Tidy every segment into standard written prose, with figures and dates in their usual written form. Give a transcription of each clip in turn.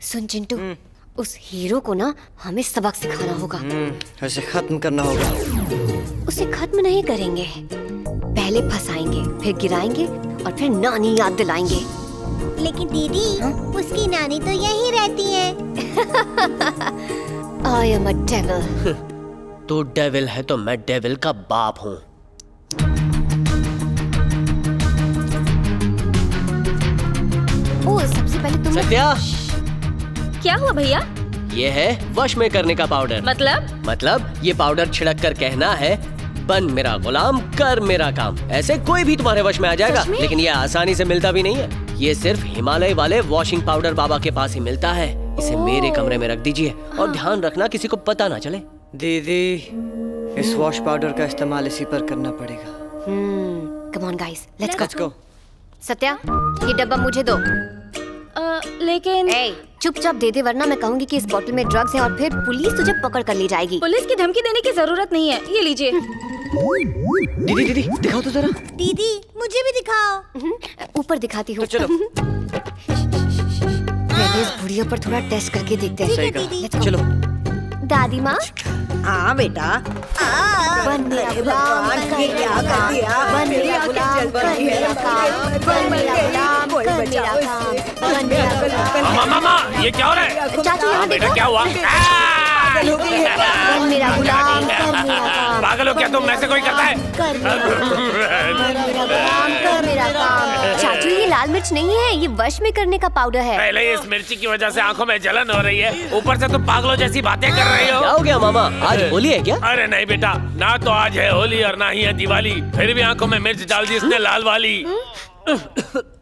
सुन चिंटू, उस हीरो को ना हमें सबक सिखाना होगा। उसे खत्म करना होगा। उसे खत्म नहीं करेंगे, पहले फंसाएंगे, फिर गिराएंगे और फिर नानी याद दिलाएंगे। लेकिन दीदी, उसकी नानी तो यहीं रहती है। I am a devil। तू डेविल है तो मैं डेविल का बाप हूँ। ओ, सबसे पहले तुम सत्या, क्या हुआ भैया? ये है वश में करने का पाउडर। मतलब ये पाउडर छिड़क कर कहना है, बन मेरा गुलाम, कर मेरा काम। ऐसे कोई भी तुम्हारे वश में आ जाएगा। लेकिन ये आसानी से मिलता भी नहीं है। ये सिर्फ हिमालय वाले वॉशिंग पाउडर बाबा के पास ही मिलता है। इसे मेरे कमरे में रख दीजिए और ध्यान रखना किसी को पता ना चले। दीदी, इस वॉश पाउडर का इस्तेमाल इसी पर करना पड़ेगा। Come on guys, let's Let's go। Satya, ये डब्बा मुझे दो। लेकिन चुपचाप दे दे, वरना मैं कहूंगी कि इस बोतल में ड्रग्स है और फिर पुलिस तुझे पकड़ कर ले जाएगी। पुलिस की धमकी देने की जरूरत नहीं है। ये लीजिए। दीदी दिखाओ तो जरा। दीदी, मुझे भी दिखाओ। ऊपर दिखाती हूँ। तो चलो। पहले इस बुढ़िया पर थोड़ा टेस्ट करके देखते हैं। सही दीदी। कहा। चलो। दादी माँ, हाँ बेटा। बन मेरा गुलाम, कर मेरा काम, बन मेरा गुलाम, कर मेरा काम, बन मेरा गुलाम, कर मेरा काम, बन मेरा गुलाम। मामा, ये क्या हो रहा है? चाचू यहाँ बेटा, देखो। क्या हुआ? बन मेरा गुलाम, कर मेरा काम। पागल हो क्या तुम? ऐसे कोई करता है? कर मेरा काम, बन मेरा गुलाम, कर मेरा काम। चाचू, ये लाल मिर्च नहीं है, ये वश में करने का पाउडर है। पहले इस मिर्ची की वजह से आंखों में जलन हो रही है, ऊपर से तुम पागलों जैसी बातें कर रही हो। क्या हो गया मामा, आज होली है क्या? अरे नहीं बेटा, ना तो आज है होली और ना ही है दिवाली, फिर भी आंखों में मिर्च डाल दी इसने, लाल वाली।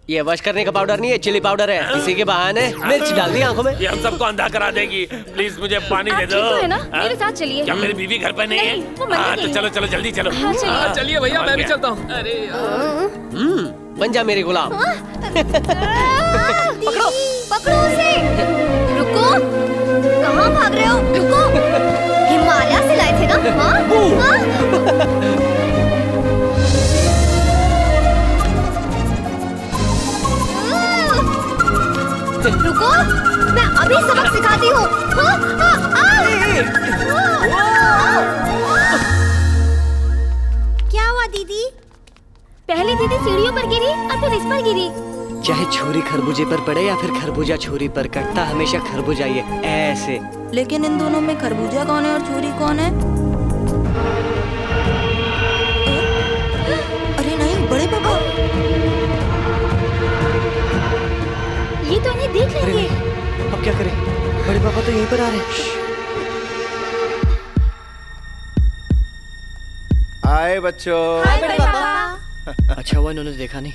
ये वश करने का पाउडर नहीं है, चिली पाउडर है। इसी के बहाने मिर्च डाल दी आंखों में। ये हम सबको अंधा करा देगी। प्लीज मुझे पानी दे दो। है ना? हाँ? मेरे साथ चलिए। क्या मेरी बीवी घर पर नहीं है? वो मर हाँ, गई। तो चलो चलो जल्दी चलो। हाँ, चलिए। हाँ, चलिए भैया, मैं भी गया। चलता हूँ। अरे बन जा मेरे गुलाम। पकड़ो, पकड़ो उसे। रुको, कहाँ भाग रहे हो? रुको, हिमालय से लाए थे ना? हाँ? रुको, मैं अभी सबक सिखाती हूँ। क्या हुआ दीदी? पहले दीदी सीढ़ियों पर गिरी और फिर इस पर गिरी। चाहे छुरी खरबूजे पर पड़े या फिर खरबूजा छुरी पर, कटता हमेशा खरबूजा ही है। ऐसे। लेकिन इन दोनों में खरबूजा कौन है और छुरी कौन है? अरे नहीं, बड़े पापा। ये तो इन्हें देख अरे लेंगे। नहीं, अब क्या करें? बड़े पापा तो यहीं पर आ रहे हैं। हाय बच्चों। हाय बड़े पापा। अच्छा हुआ इन्होंने देखा नहीं।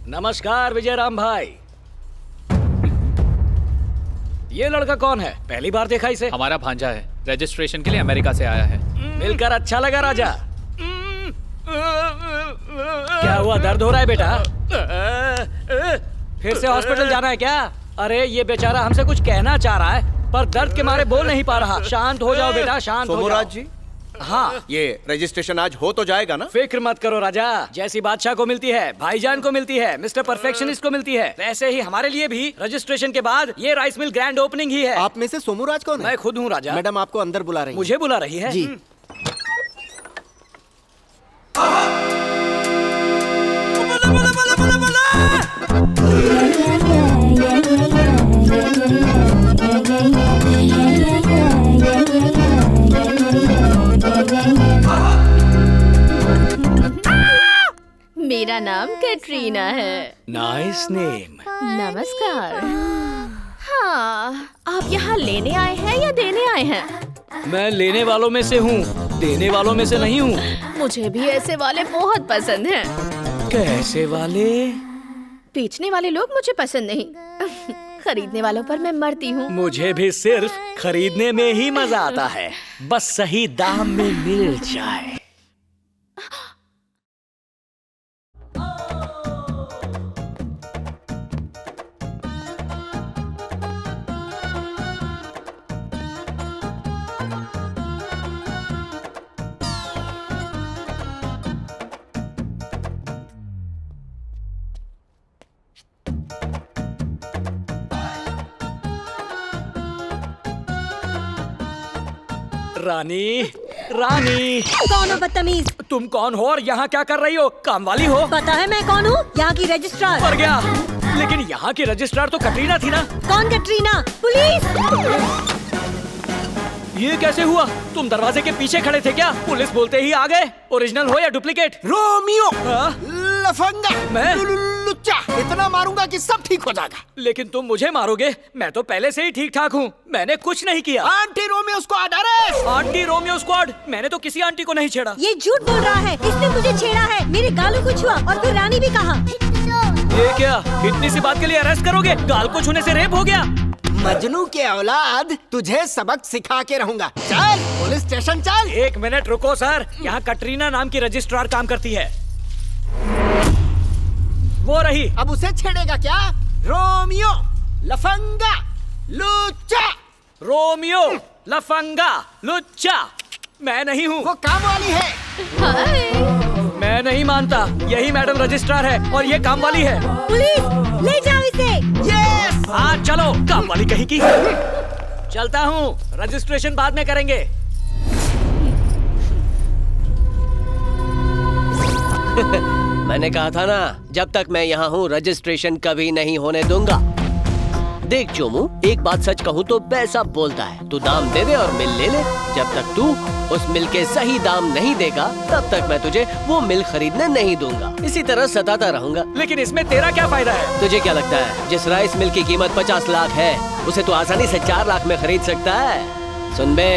नमस्कार विजय राम भाई। ये लड़का कौन है? पहली बार देखा इसे। हमारा भांजा है, रजिस्ट्रेशन के लिए अमेरिका से आया है। मिलकर अच्छा लगा राजा। क्या हुआ, दर्द हो रहा है बेटा? फिर से हॉस्पिटल जाना है क्या? अरे ये बेचारा हमसे कुछ कहना चाह रहा है पर दर्द के मारे बोल नहीं पा रहा। शांत हो जाओ बेटा, शांत हो जाओ। सोमराज जी, हाँ, ये रजिस्ट्रेशन आज हो तो जाएगा ना? फिक्र मत करो राजा। जैसी बादशाह को मिलती है, भाईजान को मिलती है, मिस्टर परफेक्शनिस्ट को मिलती है, वैसे ही हमारे लिए भी रजिस्ट्रेशन के बाद ये राइस मिल ग्रैंड ओपनिंग ही है। आप में से सोमराज कौन है? मैं खुद हूँ राजा। मैडम आपको अंदर बुला रही हैं। मुझे बुला रही है? जी। मेरा नाम कैटरीना है। Nice name. नमस्कार। हाँ, आप यहाँ लेने आए हैं या देने आए हैं? मैं लेने वालों में से हूँ, देने वालों में से नहीं हूँ। मुझे भी ऐसे वाले बहुत पसंद हैं। कैसे वाले? बेचने वाले लोग मुझे पसंद नहीं। खरीदने वालों पर मैं मरती हूँ। मुझे भी सिर्फ खरीदने में ही मजा आता है, बस सही दाम में मिल जाए। रानी, रानी। कौन हो बदतमीज? तुम कौन हो और यहाँ क्या कर रही हो? काम वाली हो? पता है मैं कौन हूँ? यहाँ की रजिस्ट्रार। मर गया। लेकिन यहाँ की रजिस्ट्रार तो कटरीना थी ना? कौन कटरीना? पुलिस! ये कैसे हुआ? तुम दरवाजे के पीछे खड़े थे क्या? पुलिस बोलते ही आ गए। ओरिजिनल हो या डुप्लीकेट? रोमियो, लफंगा, मैं? लुच्चा, इतना मारूंगा कि सब ठीक हो जाएगा। लेकिन तुम मुझे मारोगे? मैं तो पहले से ही ठीक ठाक हूँ। मैंने कुछ नहीं किया। Aunty Romeo squad arrest! Aunty Romeo squad? मैंने तो किसी आंटी को नहीं छेड़ा। ये झूठ बोल रहा है। इसने मुझे छेड़ा है। मेरे गालों को छुआ और फिर रानी भी कहा। ये क्या? इतनी सी बात के लिए अरेस्ट करोगे? गाल को छूने से रेप हो गया? मजनू के औलाद, तुझे सबक सिखा के रहूंगा। चल पुलिस स्टेशन चल। एक मिनट रुको सर, यहाँ कटरीना नाम की रजिस्ट्रार काम करती है। वो रही। अब उसे छेड़ेगा क्या? रोमियो, लफंगा, लुच्चा। रोमियो, लफंगा, लुच्चा। मैं नहीं हूँ। वो काम वाली है। मैं नहीं मानता। यही मैडम रजिस्ट्रार है और ये काम वाली है। पुलिस, ले जाओ इसे। यस। हाँ चलो, काम वाली कहीं की। चलता हूँ, रजिस्ट्रेशन बाद में करेंगे। मैंने कहा था ना, जब तक मैं यहाँ हूँ रजिस्ट्रेशन कभी नहीं होने दूंगा। देख चोमू, एक बात सच कहूँ तो पैसा बोलता है। तू दाम दे दे और मिल ले ले। जब तक तू उस मिल के सही दाम नहीं देगा, तब तक मैं तुझे वो मिल खरीदने नहीं दूंगा। इसी तरह सताता रहूंगा। लेकिन इसमें तेरा क्या फायदा है? तुझे क्या लगता है जिस राइस मिल की कीमत 50 लाख है, उसे तू आसानी से 4 लाख में खरीद सकता है? सुन बे,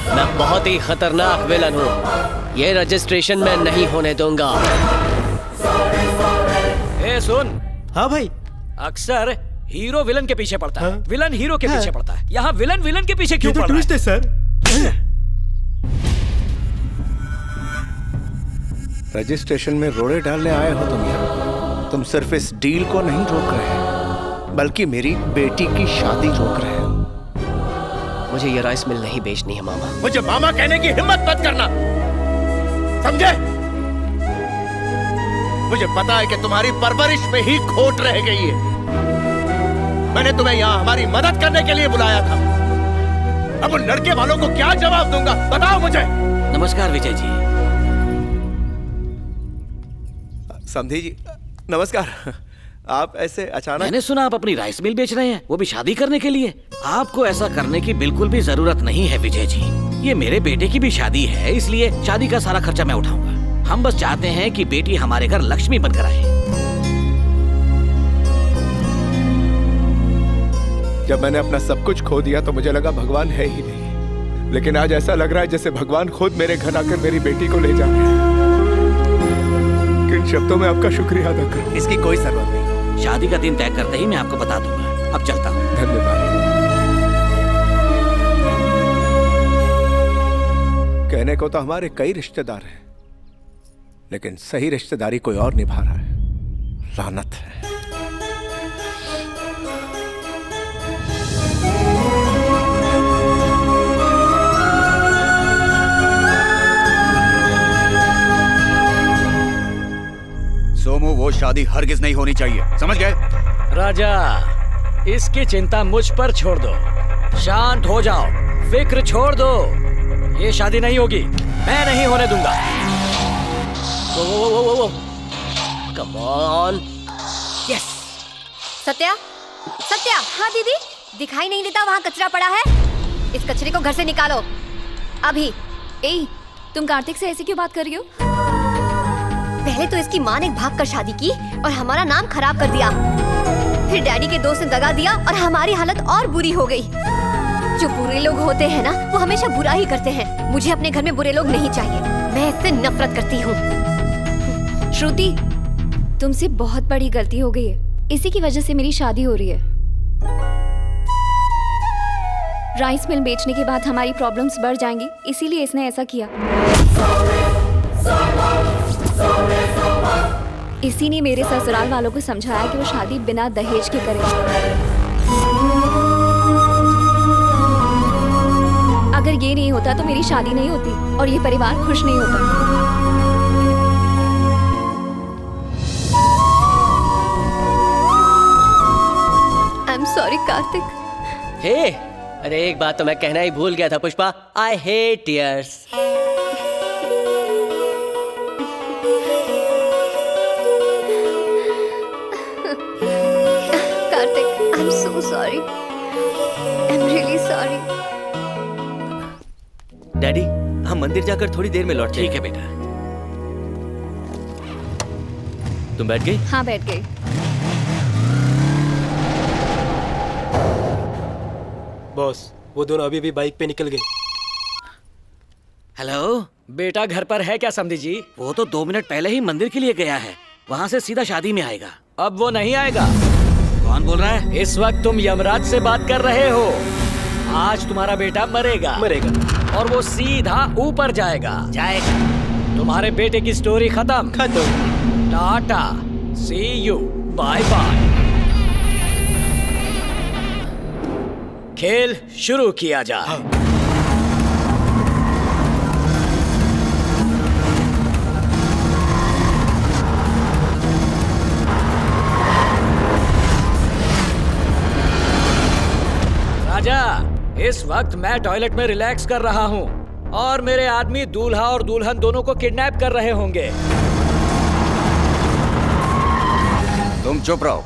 मैं बहुत ही खतरनाक विलन हूँ। ये रजिस्ट्रेशन मैं नहीं होने दूंगा। ए सुन। हाँ भाई। अक्सर हीरो विलन के पीछे पड़ता है, विलन हीरो के पीछे पड़ता है। यहाँ विलन विलन के पीछे क्यों पड़ रहा है? सर। रजिस्ट्रेशन में रोड़े डालने आए हो तुम यहाँ। तुम सिर्फ इस डील को नहीं रोक रहे, बल्कि मेरी बेटी की शादी रोक रहे हो। मुझे ये राइस मिल नहीं बेचनी है मामा। मुझे मामा कहने की हिम्मत मत करना, समझे? मुझे पता है कि तुम्हारी परवरिश में ही खोट रह गई है। मैंने तुम्हें यहाँ हमारी मदद करने के लिए बुलाया था। अब उन लड़के वालों को क्या जवाब दूंगा, बताओ मुझे। नमस्कार विजय जी। समधी जी, नमस्कार। आप ऐसे अचानक? मैंने सुना आप अपनी राइस मिल बेच रहे हैं, वो भी शादी करने के लिए। आपको ऐसा करने की बिल्कुल भी जरूरत नहीं है विजय जी। ये मेरे बेटे की भी शादी है, इसलिए शादी का सारा खर्चा मैं उठाऊंगा। हम बस चाहते हैं कि बेटी हमारे घर लक्ष्मी बनकर आए। जब मैंने अपना सब कुछ खो दिया तो मुझे लगा भगवान है ही नहीं, लेकिन आज ऐसा लग रहा है जैसे भगवान खुद मेरे घर आकर मेरी बेटी को ले जा रहे हैं। किन शब्दों में आपका शुक्रिया अदा करूं? इसकी कोई जरूरत नहीं। शादी का दिन तय करते ही मैं आपको बता दूंगा। अब चलता हूँ। धन्यवाद। कहने को तो हमारे कई रिश्तेदार हैं, लेकिन सही रिश्तेदारी कोई और निभा रहा है। लानत है। सोमू, वो शादी हरगिज नहीं होनी चाहिए, समझ गए? राजा, इसकी चिंता मुझ पर छोड़ दो। शांत हो जाओ, फिक्र छोड़ दो। ये शादी नहीं होगी, मैं नहीं होने दूंगा। वो come on. Yes. Satya, Satya. हाँ दीदी, दिखाई नहीं देता वहाँ कचरा पड़ा है? इस कचरे को घर से निकालो अभी। ए, तुम कार्तिक से ऐसे क्यों बात कर रही हो? पहले तो इसकी माँ ने भाग कर शादी की और हमारा नाम खराब कर दिया। फिर डैडी के दोस्त ने दगा दिया और हमारी हालत और बुरी हो गई। जो बुरे लोग होते हैं ना, वो हमेशा बुरा ही करते हैं। मुझे अपने घर में बुरे लोग नहीं चाहिए, मैं इससे नफरत करती हूँ। श्रुति, तुमसे बहुत बड़ी गलती हो गई है। इसी की वजह से मेरी शादी हो रही है। राइस मिल बेचने के बाद हमारी प्रॉब्लम्स बढ़ जाएंगी, इसीलिए इसने ऐसा किया। इसी ने मेरे ससुराल वालों को समझाया कि वो शादी बिना दहेज के करें। अगर ये नहीं होता तो मेरी शादी नहीं होती और ये परिवार खुश नहीं होता। I am sorry Kartik. Hey, अरे एक बात तो मैं कहना ही भूल गया था Pushpa, I hate tears. Kartik, I am so sorry, I am really sorry. Daddy, हम मंदिर जाकर थोड़ी देर में लौटते हैं। ठीक है बेटा। तुम बैठ गई? हाँ, बैठ गई। बॉस, वो दोनों अभी भी बाइक पे निकल गए। हेलो बेटा घर पर है क्या समधी जी? वो तो 2 मिनट पहले ही मंदिर के लिए गया है, वहाँ से सीधा शादी में आएगा। अब वो नहीं आएगा। कौन बोल रहा है? इस वक्त तुम यमराज से बात कर रहे हो। आज तुम्हारा बेटा मरेगा और वो सीधा ऊपर जाएगा। तुम्हारे बेटे की स्टोरी खत्म। टाटा, सी यू, बाय बाय। खेल शुरू किया जाए। राजा, इस वक्त मैं टॉयलेट में रिलैक्स कर रहा हूँ और मेरे आदमी दूल्हा और दुल्हन दोनों को किडनैप कर रहे होंगे। तुम चुप रहो।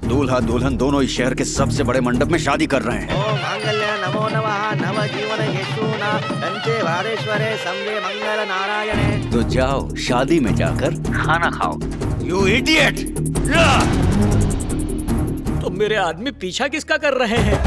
दूल्हा दुल्हन दोनों इस शहर के सबसे बड़े मंडप में शादी कर रहे हैं। ओम मांगल्य नमो नमः नव जीवन येषुना दंते वारेश्वरे संगे मंगल नारायणे। तो जाओ शादी में जाकर खाना खाओ। You idiot! तो मेरे आदमी पीछा किसका कर रहे हैं?